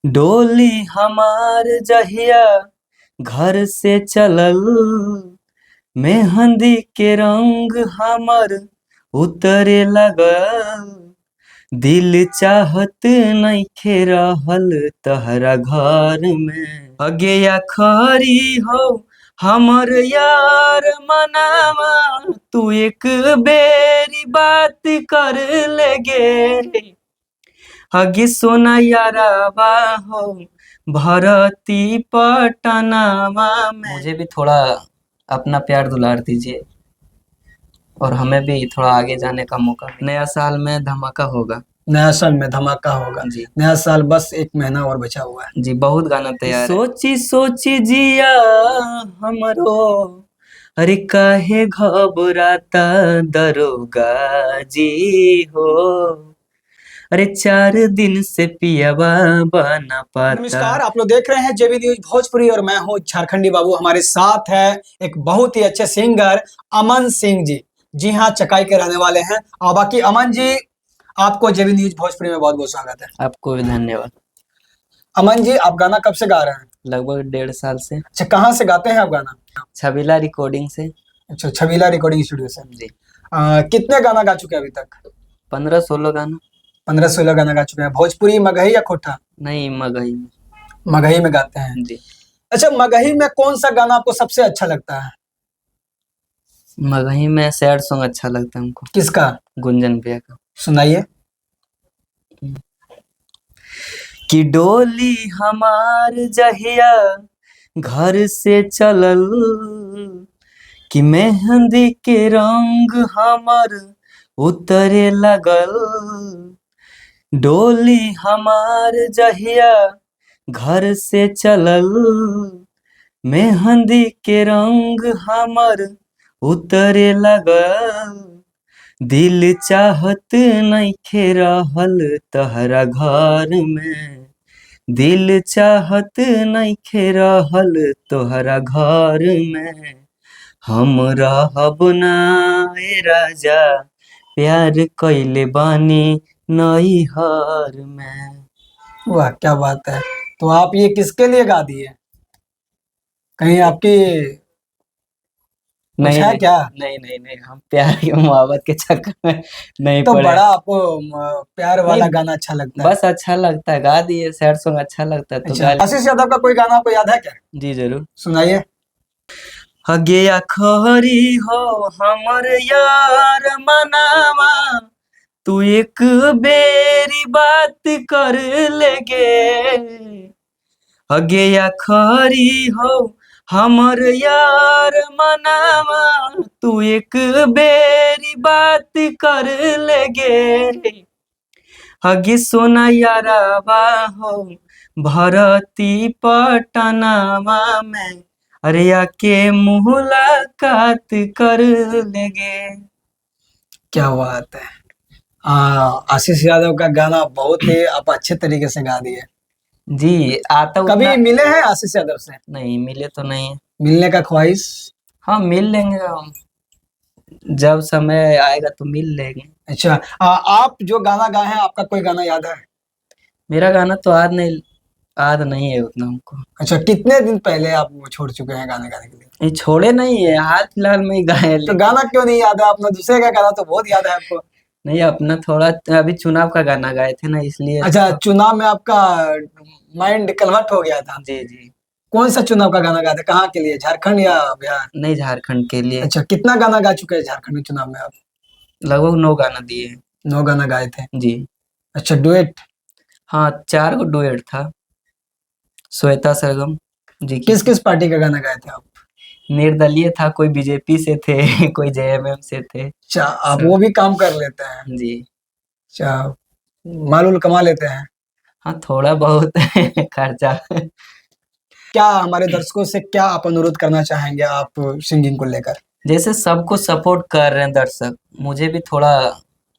डोली हमार जहिया घर से चलल, मेहंदी के रंग हमर उतरे लगल। दिल चाहत नइखे रहल तहरा घर में, अगे खरी हो हमर यार मनावा, तू एक बेरी बात कर लेगे। हगी सोना यारावा हो भरती पटनावा में। मुझे भी थोड़ा अपना प्यार दुलार दीजिए और हमें भी थोड़ा आगे जाने का मौका। नया साल में धमाका होगा। नया साल में धमाका होगा जी। नया साल बस 1 महीना और बचा हुआ है जी, बहुत गाना तैयार है। सोची सोची जिया हमरो, अरे काहे घबराता दरोगा जी हो, अरे 4 दिन से पियावा बना पाता। नमस्कार, आप लोग देख रहे हैं जेबी न्यूज भोजपुरी और मैं हूं झारखंडी बाबू। हमारे साथ है एक बहुत ही अच्छे सिंगर अमन सिंह जी। जी हाँ, चकाई के रहने वाले हैं। और बाकी अमन जी, आपको जेबी न्यूज भोजपुरी में बहुत बहुत स्वागत है। आपको भी धन्यवाद। अमन जी, आप गाना कब से गा रहे हैं? लगभग 1.5 साल से। अच्छा, कहाँ से गाते हैं आप गाना? छबीला रिकॉर्डिंग से। अच्छा, छबीला रिकॉर्डिंग स्टूडियो से। जी। कितने गाना गा चुके हैं अभी तक? 15-16 गाना। 15-16 गाना गा चुके हैं। भोजपुरी, मगही या खोटा? नहीं, मगही में। मगही में गाते हैं। जी। अच्छा, मगही में कौन सा गाना आपको सबसे अच्छा लगता है? मगही में सैड सॉन्ग अच्छा लगता है हमको। किसका? गुंजन भैया का। सुनाइए। कि डोली हमार जहिया घर से चलल, कि मेहंदी के रंग हमर उतरे लगल। डोली हमार जहिया घर से चलल, मेहंदी के रंग हमर उतरे लगल। दिल चाहत नइखे रहल तहरा घर में, दिल चाहत नइखे रहल तोहरा घर में। हम रहब ना ए राजा, प्यार कइले बानी नैहर में। वाह, क्या बात है। तो आप ये किसके लिए गा दिए? कहीं आपकी कुछ नहीं है नहीं क्या? नहीं नहीं नहीं, हम प्यार की मोहब्बत के चक्कर में नहीं तो पड़े। बड़ा आपको प्यार वाला नहीं, गाना अच्छा लगता है। बस अच्छा लगता है, गा दिए। सैड सॉन्ग अच्छा लगता है तो अच्छा, गा लिए। आशीष यादव का कोई गाना आपको याद है क्या? जी जरूर। सुनाइए। हगे खरी हो हमर यार मनावा, तू एक बेरी बात कर लेगे। हगे खरी हो हमर यार मनावा, तू एक बेरी बात कर लेगे। हगे सोना यारावा हो भरती पटनावा में, अरे आके मुलाकात कर लेगे। क्या बात है। आशीष यादव का गाना बहुत ही आप अच्छे तरीके से गा दिए। जी, आता कभी उतना मिले हैं आशीष यादव से? नहीं, मिले तो नहीं है। मिलने का ख्वाहिश? हाँ, मिल लेंगे हम, जब समय आएगा तो मिल लेंगे। अच्छा, आप जो गाना गाए हैं, आपका कोई गाना याद है? मेरा गाना तो याद नहीं है उतना हमको। अच्छा, कितने दिन पहले आप वो छोड़ चुके हैं गाने गाने के लिए? ये छोड़े नहीं है, हाल फिलहाल में ही गाए। तो गाना क्यों नहीं याद है? अपना दूसरे का गाना तो बहुत याद है आपको। नहीं, अपना थोड़ा अभी चुनाव का गाना गाए थे ना, इसलिए। अच्छा, चुनाव में आपका माइंड कन्वर्ट हो गया था। जी जी। कौन सा चुनाव का गाना गाए थे? कहाँ के लिए, झारखंड या बिहार? नहीं, झारखंड के लिए। अच्छा, कितना गाना गा चुके हैं झारखंड में चुनाव में आप? लगभग 9 गाना दिए हैं। 9 गाना गाए थे। जी। अच्छा, डुएट? हाँ, 4 गो डुएट था। श्वेता सरगम जी की। किस किस पार्टी का गाना गाए थे आप? निर्दलीय था, कोई बीजेपी से थे कोई जेएमएम से थे। अच्छा, आप वो भी काम कर लेते हैं? जी। अच्छा, माल उल कमा लेते हैं? हाँ, थोड़ा बहुत खर्चा। क्या हमारे दर्शकों से क्या आप अनुरोध करना चाहेंगे आप सिंगिंग को लेकर? जैसे सबको सपोर्ट कर रहे हैं दर्शक, मुझे भी थोड़ा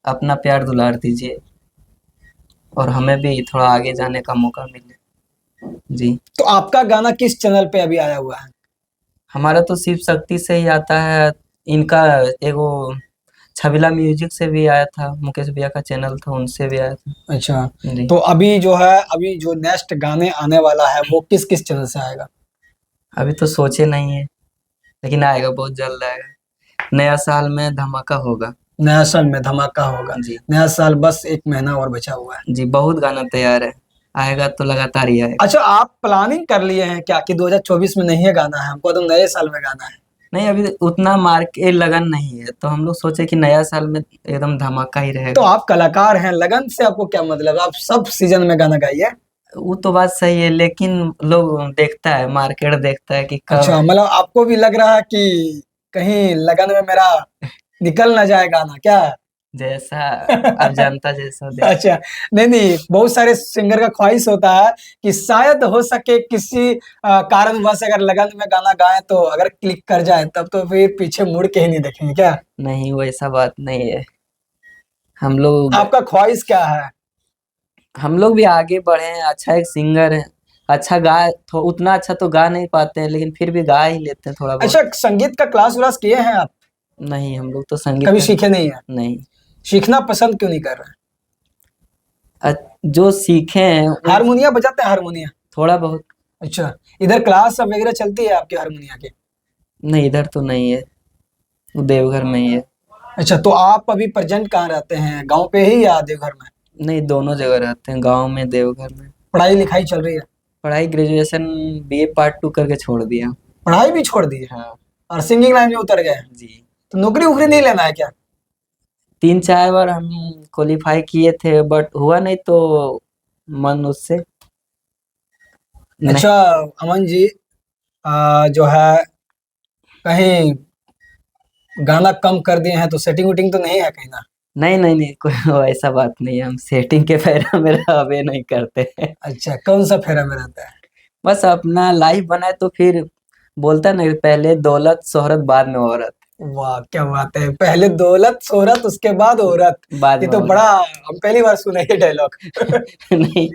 अपना प्यार दुलार दीजिए और हमें भी थोड़ा आगे जाने का मौका मिले। जी। तो आपका गाना किस चैनल पे अभी आया हुआ है? हमारा तो शिव शक्ति से ही आता है। इनका एगो छबीला म्यूजिक से भी आया था, मुकेश भैया का चैनल था, उनसे भी आया था। अच्छा, जी। तो अभी जो है, अभी जो नेक्स्ट गाने आने वाला है वो किस किस चैनल से आएगा? अभी तो सोचे नहीं है, लेकिन आएगा, बहुत जल्द आएगा। नया साल में धमाका होगा। नया साल में धमाका होगा। जी। नया साल बस 1 महीना और बचा हुआ है। जी, बहुत गाना तैयार है, आएगा तो लगातार ही आएगा। अच्छा, आप प्लानिंग कर लिए हैं क्या कि 2024 में नहीं है गाना है, हमको तो नए साल में गाना है? नहीं, अभी उतना मार्केट लगन नहीं है, तो हम लोग सोचे कि नया साल में एकदम धमाका ही तो रहेगा। आप कलाकार हैं, लगन से आपको क्या मतलब? आप सब सीजन में गाना गाइए। वो तो बात सही है, लेकिन लोग देखता है, मार्केट देखता है कि कब। अच्छा, मतलब आपको भी लग रहा है कि कहीं लगन में मेरा निकल ना जाए गाना क्या? जैसा अब जनता जैसा देख। अच्छा, नहीं नहीं, बहुत सारे सिंगर का ख्वाहिश होता है कि शायद हो सके किसी कारणवश अगर लगन में गाना गाएं तो अगर क्लिक कर जाए तब तो फिर पीछे मुड़ के ही नहीं देखेंगे क्या? नहीं, वैसा बात नहीं है। हम लोग आपका ख्वाहिश क्या है? हम लोग भी आगे बढ़े हैं, अच्छा एक सिंगर है, अच्छा उतना अच्छा तो गा नहीं पाते हैं, लेकिन फिर भी गा ही लेते हैं थोड़ा बहुत। अच्छा, संगीत का क्लास व्लास किए हैं आप? नहीं, हम लोग तो संगीत कभी का सीखे नहीं है? नहीं। सीखना पसंद क्यों नहीं कर रहे? जो सीखे हैं वो हारमोनिया बजाते हैं, हारमोनिया? थोड़ा बहुत। अच्छा, इधर क्लास वगैरह चलती है आपके हारमोनिया की? नहीं, इधर तो नहीं है, वो देवघर में ही है। अच्छा, तो आप अभी प्रेजेंट कहाँ रहते हैं, गांव पे ही या देवघर में? नहीं, दोनों जगह रहते हैं, गांव में, देवघर में। पढ़ाई लिखाई चल रही है? पढ़ाई ग्रेजुएशन बीए पार्ट 2 करके छोड़ दिया। पढ़ाई भी छोड़ दी है हाँ। और सिंगिंग लाइन में उतर गए हैं? जी। तो नौकरी वोकरी नहीं लेना है क्या? 3-4 बार हम क्वालिफाई किए थे, बट हुआ नहीं, तो मन उससे नहीं। अच्छा, अमन जी, जो है कहीं गाना कम कर दिए हैं तो सेटिंग वेटिंग तो नहीं है कहीं ना? नहीं नहीं नहीं, कोई ऐसा बात नहीं है, हम सेटिंग के फेरा मेरा अबे नहीं करते हैं। अच्छा, कौन सा फेरा में रहता है? बस अपना लाइफ बनाए तो फिर बोलता है ना, पहले दौलत शोहरत बाद में औरत। वाह, क्या बात है, पहले दौलत शोहरत उसके बाद औरत। बाद ये में तो औरत। बड़ा, हम पहली बार सुने ये डायलॉग। नहीं,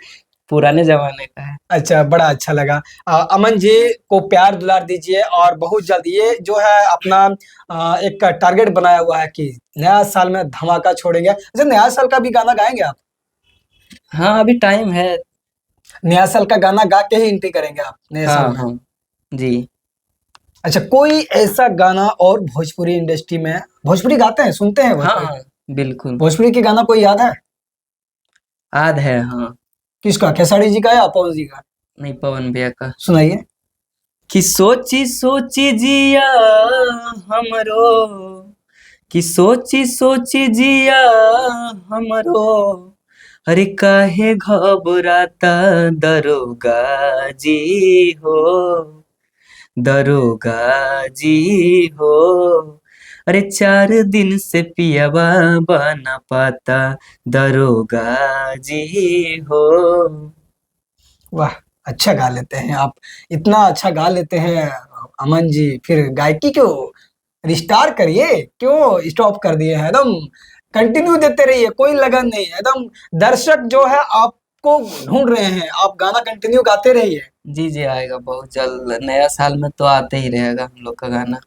पुराने जमाने का है। अच्छा, बड़ा अच्छा लगा। अमन जी को प्यार दुलार दीजिए और बहुत जल्द ये जो है अपना एक टारगेट बनाया हुआ है कि नया साल में धमाका छोड़ेंगे। अच्छा, नया साल का भी गाना गाएंगे आप? हाँ, अभी टाइम है। नया साल का गाना गा के ही एंट्री करेंगे आप नए साल हाँ में? हाँ। जी। अच्छा, कोई ऐसा गाना और भोजपुरी इंडस्ट्री में, भोजपुरी गाते हैं, सुनते हैं हाँ भोजपुरी? हाँ, बिल्कुल। भोजपुरी के गाना कोई याद है? याद है, हाँ। किसका, खेसारी जी का या पवन जी का? नहीं, पवन भैया का। सुनाइए। कि सोची सोची जिया हमरो, कि सोची सोची जिया हमरो, अरे काहे घबराता दरोगा जी हो, दरोगा जी हो, अरे 4 दिन से पियावा बना पाता दरोगा जी हो। वाह, अच्छा गा लेते हैं आप, इतना अच्छा गा लेते हैं अमन जी, फिर गायकी क्यों रिस्टार्ट करिए, क्यों स्टॉप कर दिए हैं? एकदम कंटिन्यू देते रहिए, कोई लगन नहीं है, एकदम दर्शक जो है आपको ढूंढ रहे हैं, आप गाना कंटिन्यू गाते रहिए। जी जी, आएगा बहुत जल्द, नया साल में तो आते ही रहेगा हम लोग का गाना।